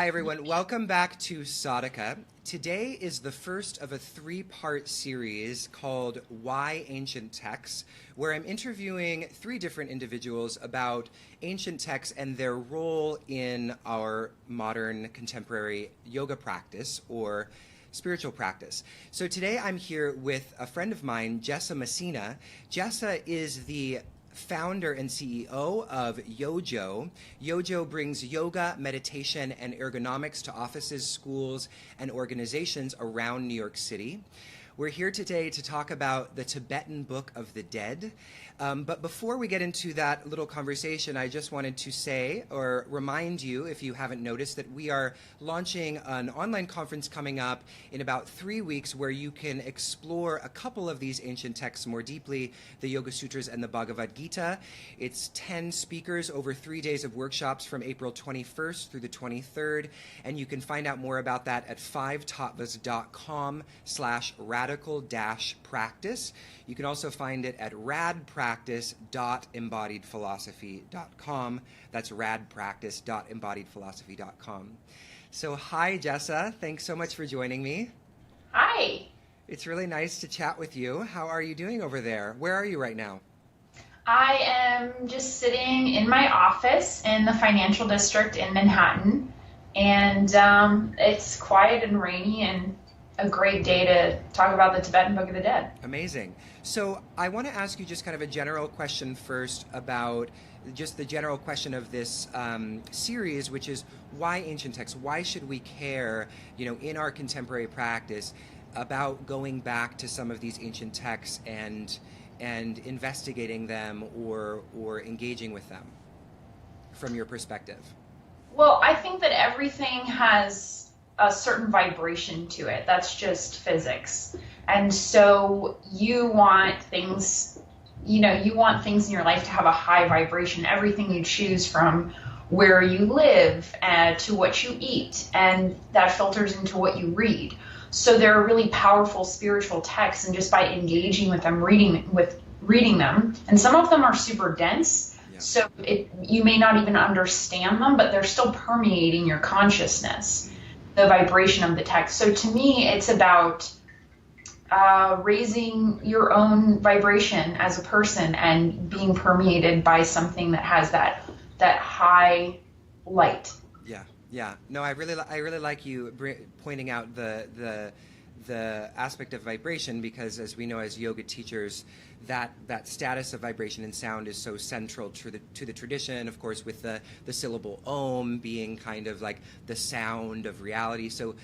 Hi, everyone. Welcome back to Sadhaka. Today is the first of a three-part series called Why Ancient Texts, where I'm interviewing three different individuals about ancient texts and their role in our modern contemporary yoga practice or spiritual practice. So today I'm here with a friend of mine, Jessa Messina. Jessa is the founder and CEO of Yojo. Yojo brings yoga, meditation, and ergonomics to offices, schools, and organizations around New York City. We're here today to talk about the Tibetan Book of the Dead. But before we get into that little conversation, I just wanted to say or remind you, if you haven't noticed, that we are launching an online conference coming up in about 3 weeks where you can explore a couple of these ancient texts more deeply, the Yoga Sutras and the Bhagavad Gita. It's 10 speakers over 3 days of workshops from April 21st through the 23rd. And you can find out more about that at 5tattvas.com/radical-practice. You can also find it at radpractice.embodiedphilosophy.com. That's radpractice.embodiedphilosophy.com. So hi, Jessa. Thanks so much for joining me. Hi. It's really nice to chat with you. How are you doing over there? Where are you right now? I am just sitting in my office in the financial district in Manhattan, and it's quiet and rainy and a great day to talk about the Tibetan Book of the Dead. Amazing. So I want to ask you just kind of a general question first about just the general question of this series, which is why ancient texts? Why should we care, in our contemporary practice about going back to some of these ancient texts and investigating them or engaging with them from your perspective? Well, I think that everything has a certain vibration to it. That's just physics. And so you want things in your life to have a high vibration. Everything you choose, from where you live to what you eat, and that filters into what you read. So they're really powerful spiritual texts, and just by engaging with them, reading them, and some of them are super dense, so you may not even understand them, but they're still permeating your consciousness, the vibration of the text. So to me, it's about raising your own vibration as a person and being permeated by something that has that high light. Yeah. No, I really like you pointing out the aspect of vibration, because as we know as yoga teachers, that status of vibration and sound is so central to the tradition, of course, with the syllable Om being kind of like the sound of reality. So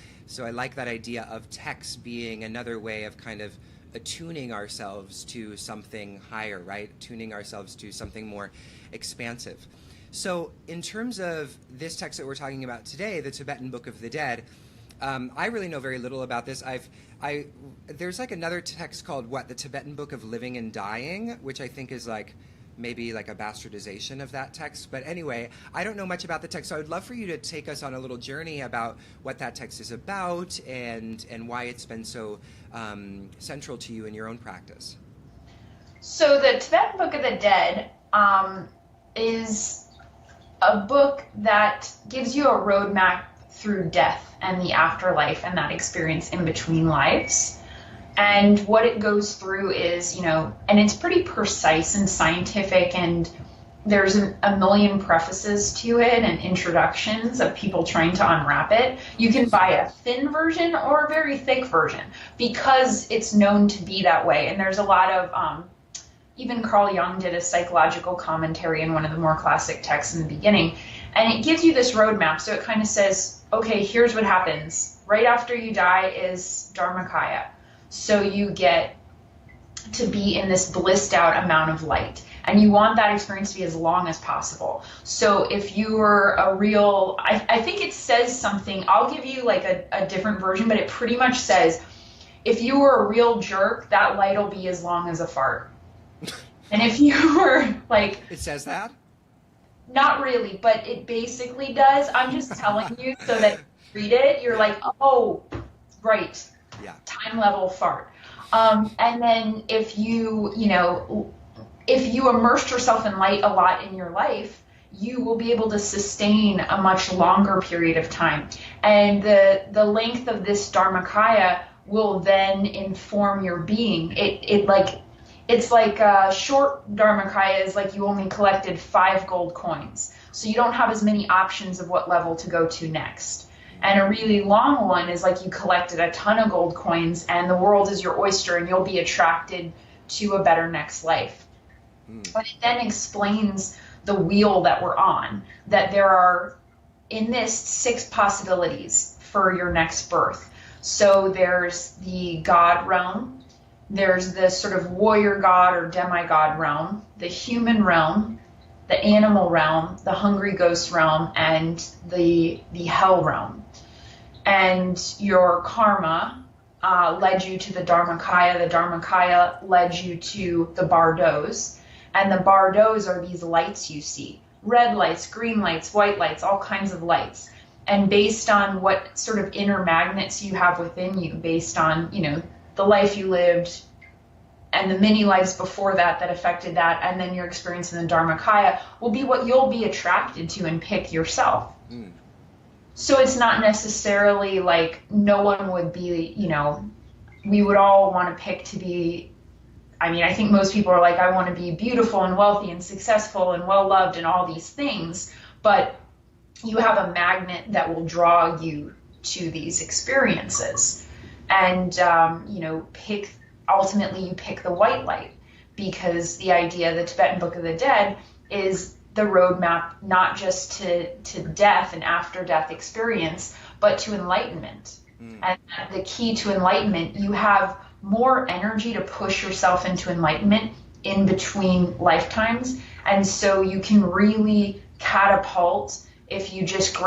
I like that idea of text being another way of kind of attuning ourselves to something higher, right? Tuning ourselves to something more expansive. So in terms of this text that we're talking about today, the Tibetan Book of the Dead, I really know very little about this. There's like another text called the Tibetan Book of Living and Dying, which I think is maybe like a bastardization of that text. But anyway, I don't know much about the text, so I would love for you to take us on a little journey about what that text is about and why it's been so central to you in your own practice. So the Tibetan Book of the Dead is a book that gives you a roadmap through death and the afterlife and that experience in between lives. And what it goes through is, and it's pretty precise and scientific, and there's a million prefaces to it and introductions of people trying to unwrap it. You can buy a thin version or a very thick version because it's known to be that way. And there's a lot of, even Carl Jung did a psychological commentary in one of the more classic texts in the beginning, and it gives you this roadmap. So it kind of says, okay, here's what happens. Right after you die is Dharmakaya. So you get to be in this blissed out amount of light. And you want that experience to be as long as possible. So if you were a real, I think it says something, I'll give you like a different version, but it pretty much says, if you were a real jerk, that light will be as long as a fart. And if you were like... It says that? Not really, but it basically does. I'm just telling you so that you read it, you're like, oh, right. Yeah. Time level fart. And then if you immersed yourself in light a lot in your life, you will be able to sustain a much longer period of time. And the length of this Dharmakaya will then inform your being. It's like a short Dharmakaya is like you only collected 5 gold coins. So you don't have as many options of what level to go to next. And a really long one is like you collected a ton of gold coins and the world is your oyster and you'll be attracted to a better next life. But it then explains the wheel that we're on, that there are in this 6 possibilities for your next birth. So there's the God realm, there's the sort of warrior god or demigod realm, the human realm, the animal realm, the hungry ghost realm, and the hell realm. And your karma led you to the Dharmakaya. The Dharmakaya led you to the Bardos. And the Bardos are these lights you see. Red lights, green lights, white lights, all kinds of lights. And based on what sort of inner magnets you have within you, based on, the life you lived and the many lives before that affected that, and then your experience in the Dharmakaya will be what you'll be attracted to and pick yourself. So it's not necessarily like no one would be, we would all want to pick to be, I think most people are like, I want to be beautiful and wealthy and successful and well-loved and all these things, but you have a magnet that will draw you to these experiences. And, ultimately you pick the white light, because the idea of the Tibetan Book of the Dead is the roadmap not just to death and after death experience, but to enlightenment. And the key to enlightenment, you have more energy to push yourself into enlightenment in between lifetimes. And so you can really catapult if you just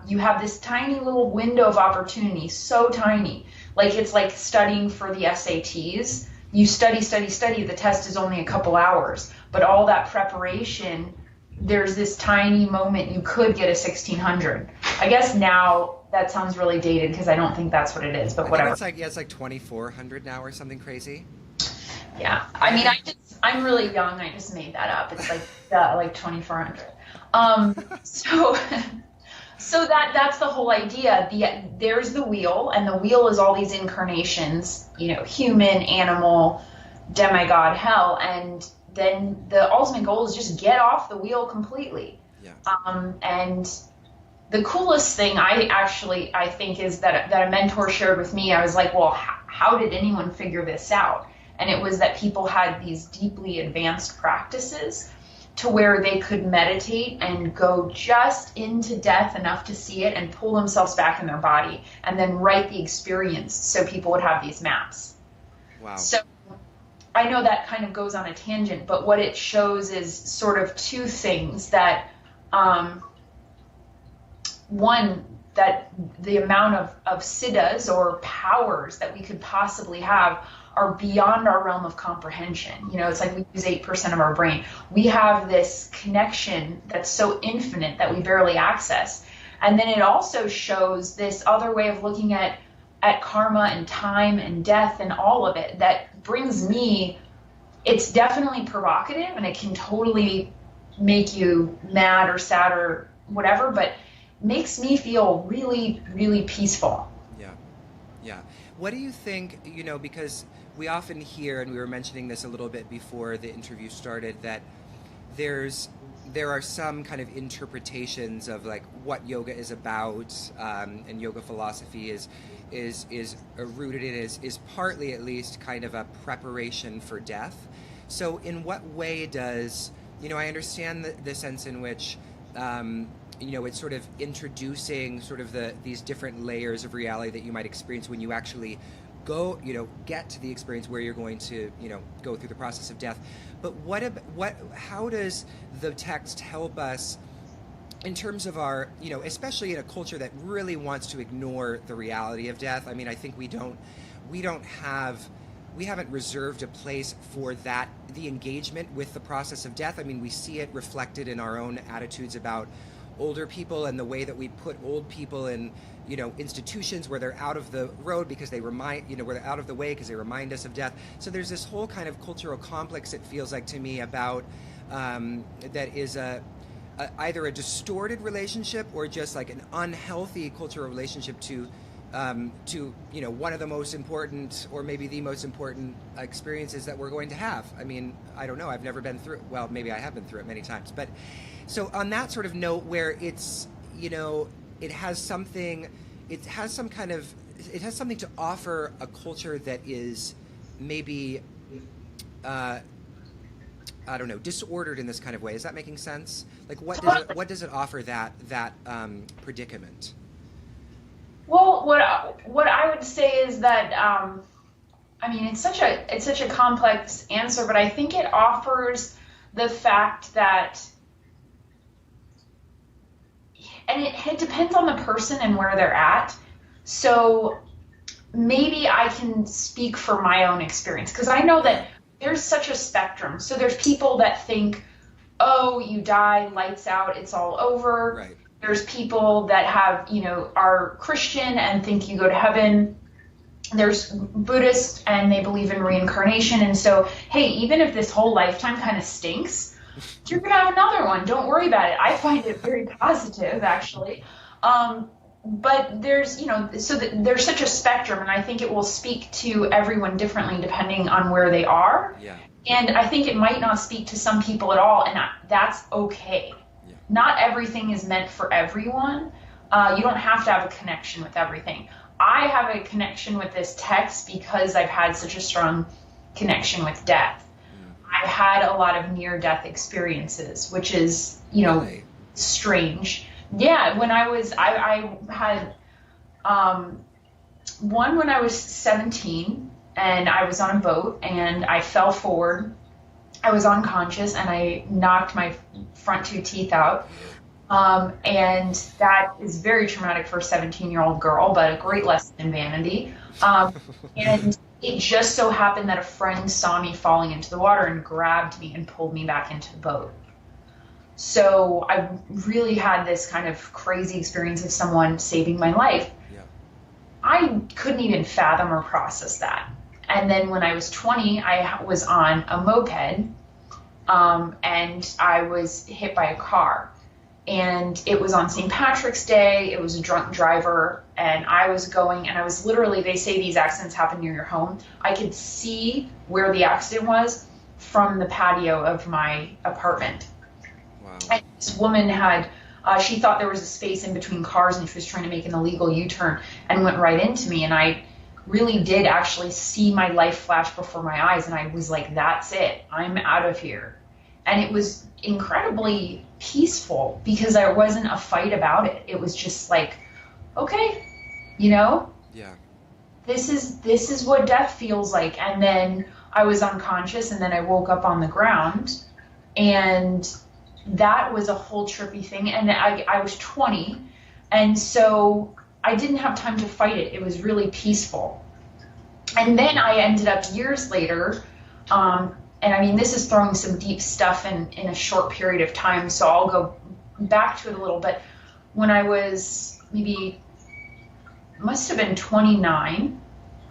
you have this tiny little window of opportunity, so tiny. Like it's like studying for the SATs. You study, the test is only a couple hours, but all that preparation, there's this tiny moment you could get a 1600. I guess now that sounds really dated because I don't think that's what it is, but whatever. It's like 2400 now or something crazy. Yeah, I'm really young. I just made that up. It's like 2400. So that's the whole idea. There's the wheel, and the wheel is all these incarnations, human, animal, demigod, hell, and then the ultimate goal is just get off the wheel completely. Yeah. And the coolest thing I think is that a mentor shared with me. I was like, well, how did anyone figure this out? And it was that people had these deeply advanced practices to where they could meditate and go just into death enough to see it and pull themselves back in their body and then write the experience so people would have these maps. Wow. So I know that kind of goes on a tangent, but what it shows is sort of 2 things that, one, that the amount of siddhas or powers that we could possibly have are beyond our realm of comprehension. It's like we use 8% of our brain. We have this connection that's so infinite that we barely access. And then it also shows this other way of looking at karma and time and death and all of it that brings me, it's definitely provocative and it can totally make you mad or sad or whatever, but makes me feel really, really peaceful. Yeah. What do you think, because we often hear, and we were mentioning this a little bit before the interview started, that there are some kind of interpretations of like what yoga is about, and yoga philosophy is rooted in is partly at least kind of a preparation for death. So in what way does, I understand the sense in which it's sort of introducing sort of these different layers of reality that you might experience when you actually go, get to the experience where you're going to, go through the process of death. But how does the text help us in terms of our, especially in a culture that really wants to ignore the reality of death? I mean, I think we haven't reserved a place for that, the engagement with the process of death. I mean, we see it reflected in our own attitudes about older people and the way that we put old people in, institutions where they're out of the road because they remind, where they're out of the way because they remind us of death. So there's this whole kind of cultural complex, it feels like to me, about that is either a distorted relationship or just like an unhealthy cultural relationship to one of the most important, or maybe the most important experiences that we're going to have. I mean, I don't know. I've never been through it. Well, maybe I have been through it many times. But so on that sort of note, where it's, it has something to offer a culture that is maybe, I don't know, disordered in this kind of way. Is that making sense? Like, what does it offer that predicament? Well, what I would say is that, I mean, it's such a complex answer, but I think it offers the fact that, and it depends on the person and where they're at. So maybe I can speak for my own experience, because I know that there's such a spectrum. So there's people that think, oh, you die, lights out, it's all over. Right. There's people that have, are Christian and think you go to heaven. There's Buddhists and they believe in reincarnation. And so, hey, even if this whole lifetime kind of stinks, you're going to have another one. Don't worry about it. I find it very positive, actually. But there's, there's such a spectrum, and I think it will speak to everyone differently depending on where they are. Yeah. And I think it might not speak to some people at all, and that's okay. Yeah. Not everything is meant for everyone. You don't have to have a connection with everything. I have a connection with this text because I've had such a strong connection with death. I've had a lot of near-death experiences, which is, Really? Strange. Yeah, when I had one when I was 17, and I was on a boat, and I fell forward. I was unconscious, and I knocked my front 2 teeth out. And that is very traumatic for a 17-year-old girl, but a great lesson in vanity. And it just so happened that a friend saw me falling into the water and grabbed me and pulled me back into the boat. So I really had this kind of crazy experience of someone saving my life. Yeah. I couldn't even fathom or process that. And then when I was 20, I was on a moped, and I was hit by a car. And it was on St. Patrick's Day. It was a drunk driver, and I was going, and I was literally, they say these accidents happen near your home. I could see where the accident was from the patio of my apartment. Wow. And this woman had, she thought there was a space in between cars, and she was trying to make an illegal U-turn and went right into me. And I really did actually see my life flash before my eyes, and I was like, that's it. I'm out of here. And it was incredibly peaceful because there wasn't a fight about it. It was just like, okay, Yeah. this is what death feels like. And then I was unconscious, and then I woke up on the ground, and that was a whole trippy thing. And I was 20, and so I didn't have time to fight it. It was really peaceful. And then I ended up years later, and I mean, this is throwing some deep stuff in a short period of time, so I'll go back to it a little bit. When I was maybe, must have been 29,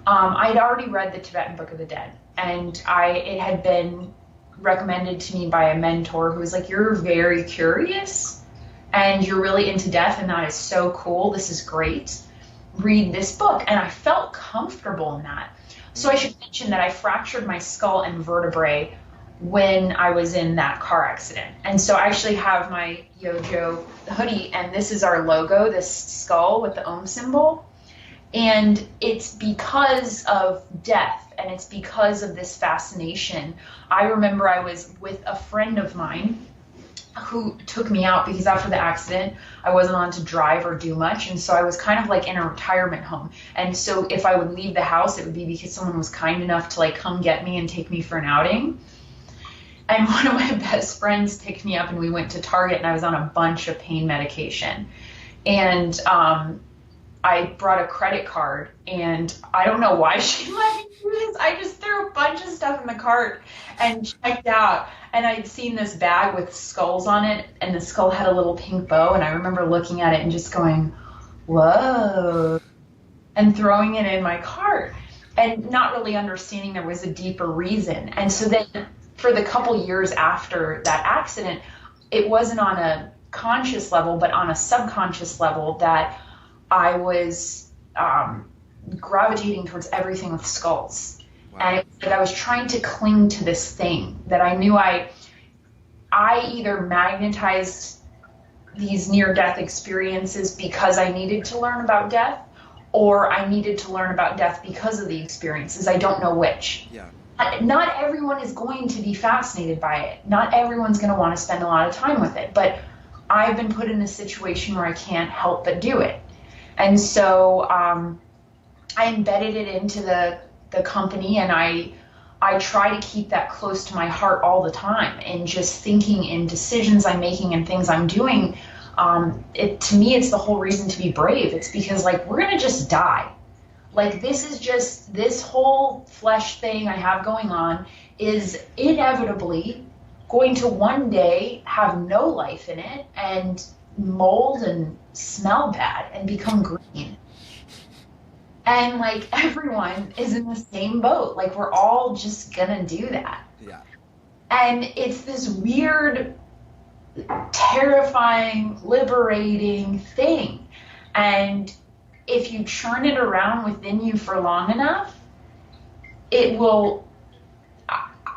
I'd already read the Tibetan Book of the Dead, and it had been recommended to me by a mentor who was like, you're very curious, and you're really into death, and that is so cool. This is great. Read this book. And I felt comfortable in that. So I should mention that I fractured my skull and vertebrae when I was in that car accident. And so I actually have my Yojo hoodie, and this is our logo, this skull with the Om symbol. And it's because of death, and it's because of this fascination. I remember I was with a friend of mine who took me out because after the accident, I wasn't on to drive or do much. And so I was kind of like in a retirement home. And so if I would leave the house, it would be because someone was kind enough to like come get me and take me for an outing. And one of my best friends picked me up, and we went to Target, and I was on a bunch of pain medication. And I brought a credit card, and I don't know why she let me do this. I just threw a bunch of stuff in the cart and checked out. And I'd seen this bag with skulls on it, and the skull had a little pink bow. And I remember looking at it and just going, whoa, and throwing it in my cart and not really understanding there was a deeper reason. And so then for the couple years after that accident, it wasn't on a conscious level, but on a subconscious level, that I was gravitating towards everything with skulls. Wow. And it was like I was trying to cling to this thing that I knew I either magnetized these near-death experiences because I needed to learn about death, or I needed to learn about death because of the experiences. I don't know which. Yeah. Not everyone is going to be fascinated by it. Not everyone's going to want to spend a lot of time with it. But I've been put in a situation where I can't help but do it. And so I embedded it into the company, and I try to keep that close to my heart all the time, and just thinking in decisions I'm making and things I'm doing. To me, it's the whole reason to be brave. It's because, like, we're going to just die. Like, this whole flesh thing I have going on is inevitably going to one day have no life in it and mold and smell bad and become green. And, like, everyone is in the same boat. Like, we're all just gonna do that. Yeah. And it's this weird, terrifying, liberating thing. And if you churn it around within you for long enough, it will,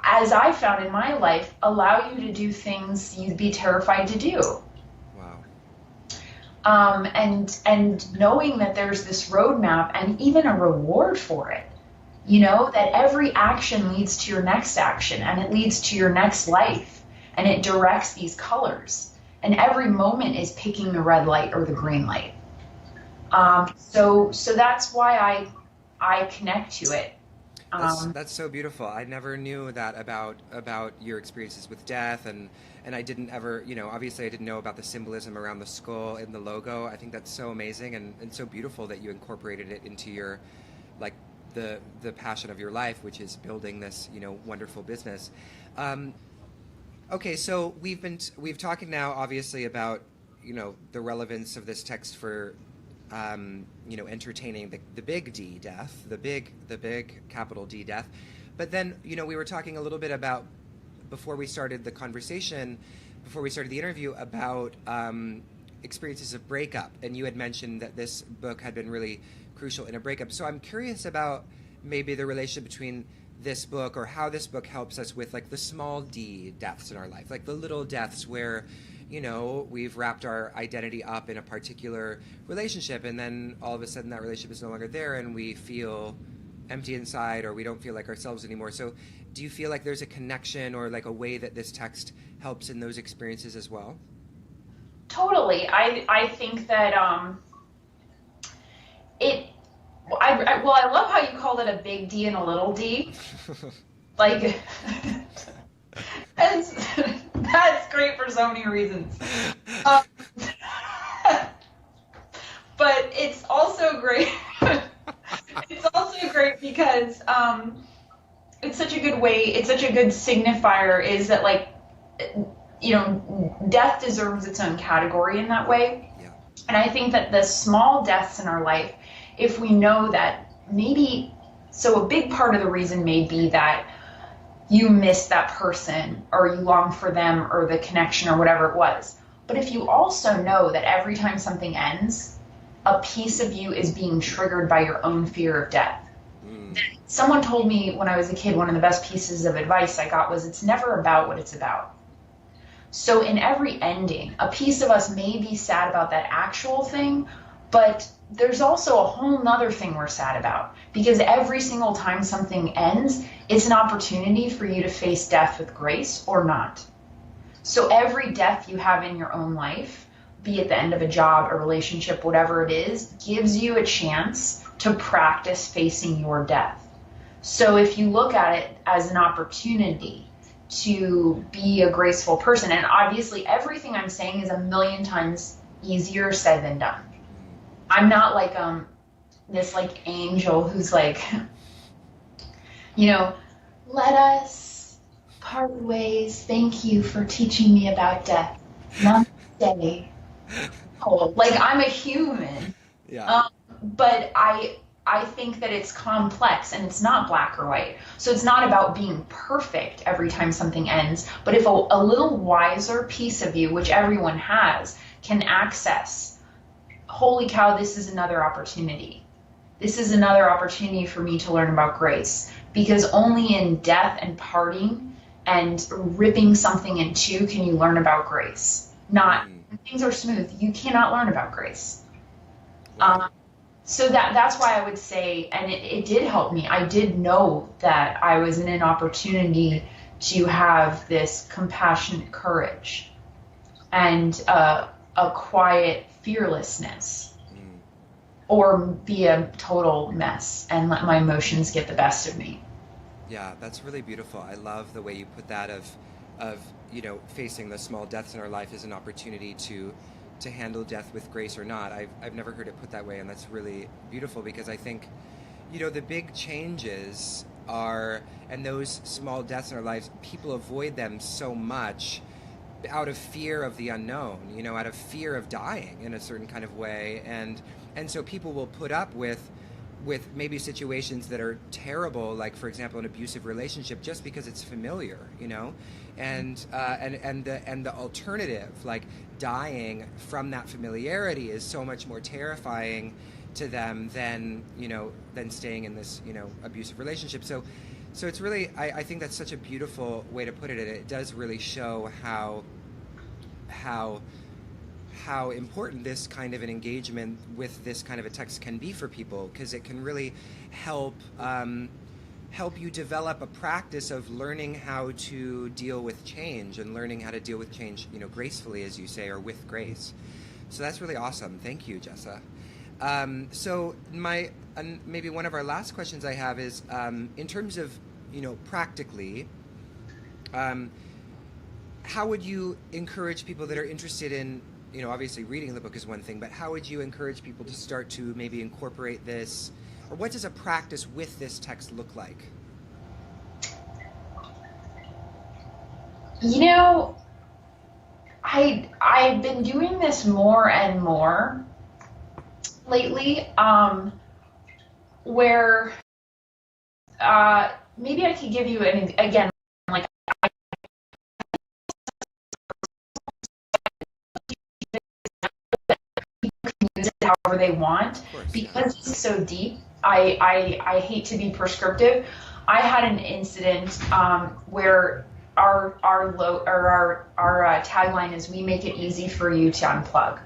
as I found in my life, allow you to do things you'd be terrified to do. Wow. And knowing that there's this roadmap and even a reward for it, you know, that every action leads to your next action, and it leads to your next life, and it directs these colors, and every moment is picking the red light or the green light. So that's why I connect to it. That's so beautiful. I never knew that about your experiences with death, and I didn't ever, you know, obviously I didn't know about the symbolism around the skull in the logo. I think that's so amazing and so beautiful that you incorporated it into your, like, the passion of your life, which is building this, you know, wonderful business. Okay, so we've talking now obviously about, you know, the relevance of this text for you know, entertaining the big D death, the big capital D death. But then, you know, we were talking a little bit about, before we started the conversation, before we started the interview, about experiences of breakup. And you had mentioned that this book had been really crucial in a breakup. So I'm curious about maybe the relationship between this book, or how this book helps us with, like, the small D deaths in our life, like the little deaths where, you know, we've wrapped our identity up in a particular relationship, and then all of a sudden that relationship is no longer there, and we feel empty inside, or we don't feel like ourselves anymore. So do you feel like there's a connection, or like a way that this text helps in those experiences as well? Totally. I think that I love how you called it a big D and a little d. Like, that's great for so many reasons. But it's also great. It's also great because it's such a good way. It's such a good signifier. Is that, like, you know, death deserves its own category in that way. Yeah. And I think that the small deaths in our life, if we know that maybe, so a big part of the reason may be that you miss that person, or you long for them, or the connection, or whatever it was. But if you also know that every time something ends, a piece of you is being triggered by your own fear of death. Someone told me when I was a kid, one of the best pieces of advice I got was, it's never about what it's about. So in every ending, a piece of us may be sad about that actual thing, but there's also a whole nother thing we're sad about, because every single time something ends, it's an opportunity for you to face death with grace or not. So every death you have in your own life, be it the end of a job, a relationship, whatever it is, gives you a chance to practice facing your death. So if you look at it as an opportunity to be a graceful person, and obviously everything I'm saying is a million times easier said than done. I'm not like this, like, angel who's like, you know, let us part ways. Thank you for teaching me about death. Namaste. Oh, like, I'm a human. Yeah. But I I think that it's complex and it's not black or white. So it's not about being perfect every time something ends, but if a little wiser piece of you, which everyone has, can access, holy cow, this is another opportunity. This is another opportunity for me to learn about grace, because only in death and parting and ripping something in two can you learn about grace. Not when things are smooth, you cannot learn about grace. So that's why I would say, and it did help me. I did know that I was in an opportunity to have this compassionate courage and a quiet fearlessness, or be a total mess and let my emotions get the best of me. Yeah, that's really beautiful. I love the way you put that of facing the small deaths in our life as an opportunity to handle death with grace or not. I've never heard it put that way, and that's really beautiful, because I think, the big changes are, and those small deaths in our lives, people avoid them so much out of fear of the unknown, out of fear of dying in a certain kind of way, and so people will put up with maybe situations that are terrible, like, for example, an abusive relationship, just because it's familiar, and the alternative, like dying from that familiarity, is so much more terrifying to them than staying in this abusive relationship. So it's really, I think that's such a beautiful way to put it, and it does really show how important this kind of an engagement with this kind of a text can be for people, because it can really help you develop a practice of learning how to deal with change, and learning how to deal with change, gracefully, as you say, or with grace. So that's really awesome. Thank you, Jessa. So maybe one of our last questions I have is, in terms of, practically, how would you encourage people that are interested in, obviously reading the book is one thing, but how would you encourage people to start to maybe incorporate this, or what does a practice with this text look like? I've been doing this more and more lately, where maybe I could give you again, like, use it however they want, course, because it's so deep. I hate to be prescriptive. I had an incident where our tagline is, "We make it easy for you to unplug."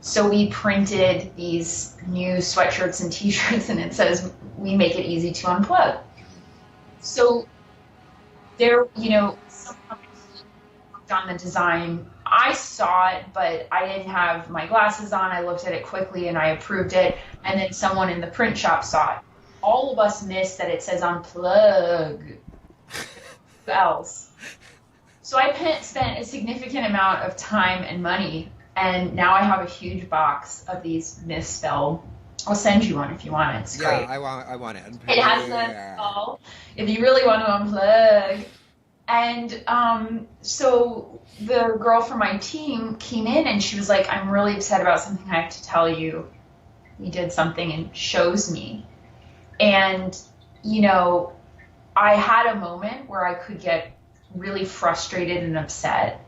So we printed these new sweatshirts and T-shirts, and it says, "We make it easy to unplug." So there, some companies worked on the design. I saw it, but I didn't have my glasses on. I looked at it quickly and I approved it. And then someone in the print shop saw it. All of us missed that it says unplug. Else. So I spent a significant amount of time and money, and now I have a huge box of these misspelled. I'll send you one if you want it. It's great. Yeah, I want it. It has the call if you really want to unplug. And so the girl from my team came in and she was like, "I'm really upset about something. I have to tell you. You did something," and shows me. And, I had a moment where I could get really frustrated and upset,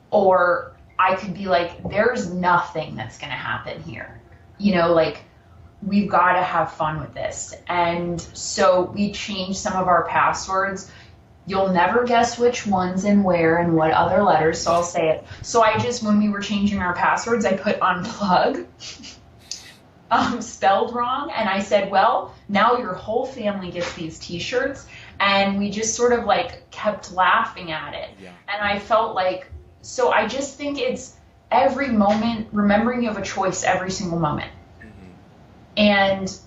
or I could be like, there's nothing that's going to happen here. Like, we've got to have fun with this. And so we changed some of our passwords. You'll never guess which ones and where and what other letters, so I'll say it. So when we were changing our passwords, I put unplug, spelled wrong, and I said, well, now your whole family gets these T-shirts, and we just sort of like kept laughing at it. Yeah. And I felt like, so I just think it's every moment, remembering you have a choice every single moment. Mm-hmm. And,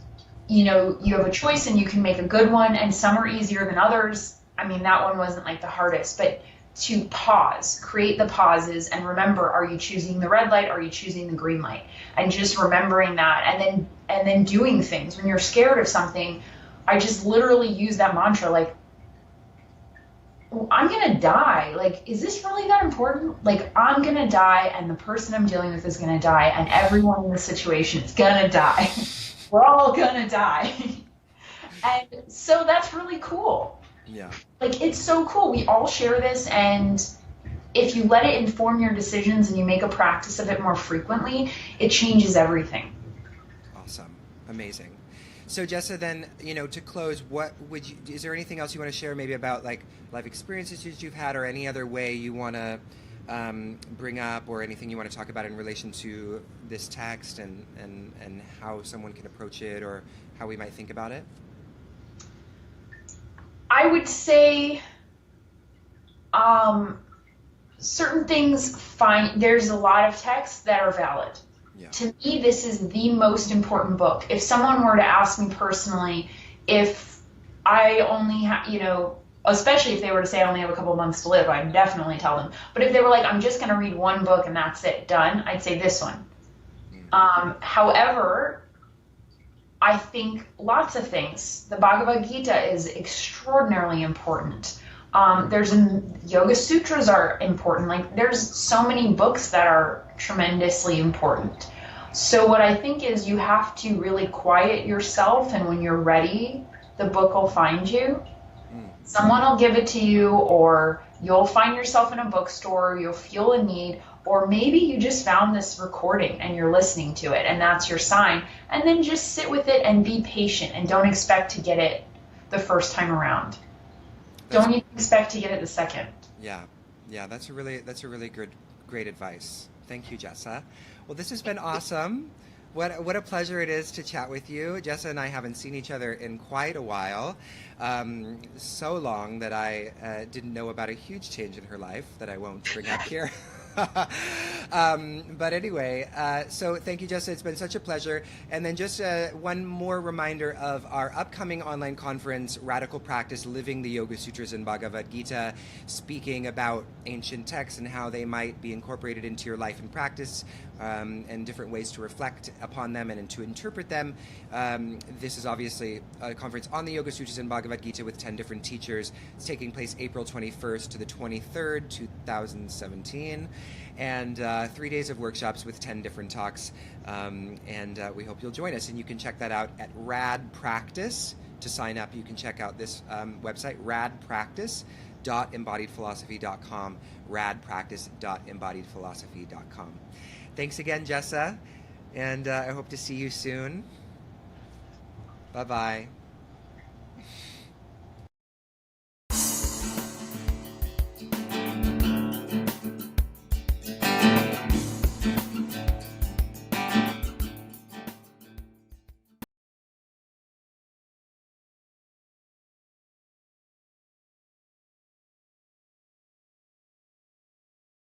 you have a choice and you can make a good one, and some are easier than others. I mean, that one wasn't like the hardest, but to pause, create the pauses, and remember, are you choosing the red light? Are you choosing the green light? And just remembering that, and then doing things. When you're scared of something, I just literally use that mantra, like, I'm going to die. Like, is this really that important? Like, I'm going to die, and the person I'm dealing with is going to die, and everyone in the situation is going to die. We're all gonna die. And so that's really cool. Yeah. Like, it's so cool. We all share this, and if you let it inform your decisions and you make a practice of it more frequently, it changes everything. Awesome. Amazing. So Jessa, then, to close, is there anything else you want to share maybe about like life experiences that you've had, or any other way you want to bring up, or anything you want to talk about in relation to this text and how someone can approach it, or how we might think about it? I would say certain things, fine. There's a lot of texts that are valid. Yeah. To me, this is the most important book. If someone were to ask me personally, if I only especially if they were to say I only have a couple months to live, I'd definitely tell them. But if they were like, I'm just going to read one book and that's it, done, I'd say this one. However, I think lots of things. The Bhagavad Gita is extraordinarily important. Yoga Sutras are important. Like, there's so many books that are tremendously important. So what I think is you have to really quiet yourself, and when you're ready, the book will find you. Someone will give it to you, or you'll find yourself in a bookstore, you'll feel a need, or maybe you just found this recording and you're listening to it, and that's your sign. And then just sit with it and be patient, and don't expect to get it the first time around. Don't even expect to get it the second. Yeah, that's a really great advice. Thank you, Jessa. Well, this has been awesome. What a pleasure it is to chat with you. Jessa and I haven't seen each other in quite a while, so long that I didn't know about a huge change in her life that I won't bring up here. But anyway, so thank you, Jessa. It's been such a pleasure. And then just one more reminder of our upcoming online conference, Radical Practice, Living the Yoga Sutras and Bhagavad Gita, speaking about ancient texts and how they might be incorporated into your life and practice, and different ways to reflect upon them and to interpret them. This is obviously a conference on the Yoga Sutras and Bhagavad Gita with 10 different teachers. It's taking place April 21st to the 23rd, 2017. And 3 days of workshops with 10 different talks. And we hope you'll join us. And you can check that out at Rad Practice. To sign up, you can check out this website, radpractice.embodiedphilosophy.com, radpractice.embodiedphilosophy.com. Thanks again, Jessa, and I hope to see you soon. Bye-bye.